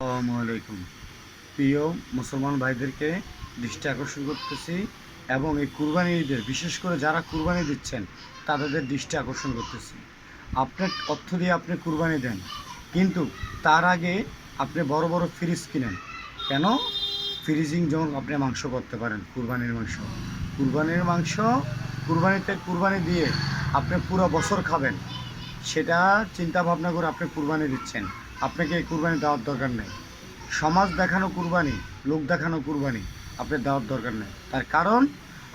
আসসালামু আলাইকুম। প্রিয় মুসলমান ভাইদেরকে দৃষ্টি আকর্ষণ করতেছি এবং এই কুরবানি ঈদের বিশেষ করে যারা কুরবানি দিচ্ছেন তাদের দৃষ্টি আকর্ষণ করতেছি। আপনার অর্থ দিয়ে আপনি কুরবানি দেন, কিন্তু তার আগে আপনি বড় বড় ফ্রিজ কিনেন কেন? ফ্রিজিং যেমন আপনি মাংস করতে পারেন, কুরবানির মাংস কুরবানি দিয়ে আপনি পুরো বছর খাবেন, সেটা চিন্তা ভাবনা করে আপনি কুরবানি দিচ্ছেন। আপনাকে এই কুরবানি দেওয়ার দরকার নেই। সমাজ দেখানো কুরবানি, লোক দেখানো কুরবানি আপনার দেওয়ার দরকার নেই। তার কারণ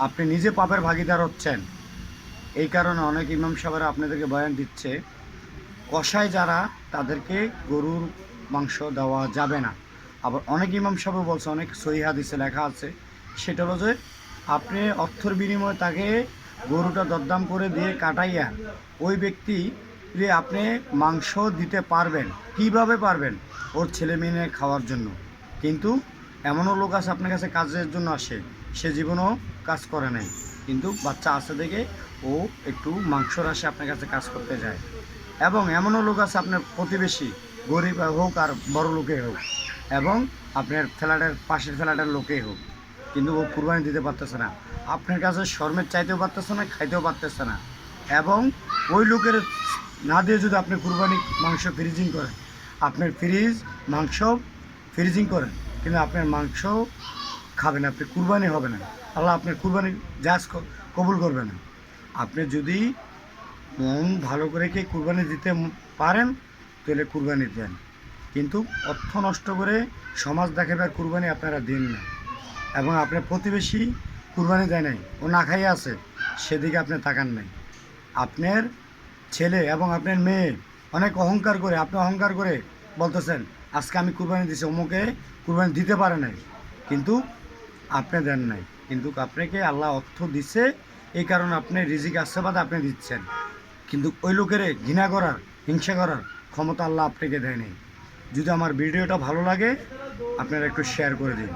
আপনি নিজে পাপের ভাগিদার হচ্ছেন। এই কারণে অনেক ইমাম সাহেবরা আপনাদেরকে বয়ান দিচ্ছে, কষায় যারা তাদেরকে গরুর মাংস দেওয়া যাবে না। আবার অনেক ইমাম সাহেব বলছে, অনেক সহিহ হাদিসে লেখা আছে, সেটা হলো যে আপনি অর্থের বিনিময়ে তাকে গরুটা দরদাম করে দিয়ে কাটাইয়া ওই ব্যক্তি যে আপনি মাংস দিতে পারবেন। কিভাবে পারবেন? ওর ছেলে মেয়ে খাওয়ার জন্য। কিন্তু এমনও লোক আছে আপনার কাছে কাজের জন্য আসে, সে জীবনও কাজ করে নাই, কিন্তু বাচ্চা আছে দেখে ও একটু মাংসর আসে আপনার কাছে কাজ করতে যায়। এবং এমনও লোক আছে আপনার প্রতিবেশী, গরিব হোক আর বড় লোকে হোক, এবং আপনার পাশের ফ্ল্যাটের লোকেই হোক, কিন্তু ও কুরবানি দিতে পারতেছে না। আপনার কাছে শর্মের চাইতেও পারতেছে না, খাইতেও পারতেছে না। এবং ওই লোকের না দিয়ে যদি আপনি কুরবানি মাংস ফ্রিজিং করেন, আপনার মাংস ফ্রিজিং করেন, কিন্তু আপনার মাংস খাবেন, আপনি কুরবানি হবে না। আল্লাহ আপনার কুরবানি জাজ কবুল করবে না। আপনি যদি মন ভালো করে কি কুরবানি দিতে পারেন তাহলে কুরবানি দেন, কিন্তু অর্থ নষ্ট করে সমাজ দেখাবার কুরবানি আপনারা দিন না। এবং আপনার প্রতিবেশী কুরবানি দেয় নাই, ও না খাইয়ে আছে, সেদিকে আপনি তাকান নাই। আপনার ছেলে এবং আপনার মেয়ে অনেক অহংকার করে, আপনি অহংকার করে বলতেছেন আজকে আমি কুরবানি দিছি, অমুকে কুরবানি দিতে পারে নাই, কিন্তু আপনি দেন নাই। কিন্তু আপনাকে আল্লাহ অর্থ দিছে, এই কারণে আপনি রিজিক আশীর্বাদ আপনি দিচ্ছেন, কিন্তু ওই লোকের ঘৃণা করার, হিংসা করার ক্ষমতা আল্লাহ আপনাকে দেয় নেই। যদি আমার ভিডিওটা ভালো লাগে আপনারা একটু শেয়ার করে দিন।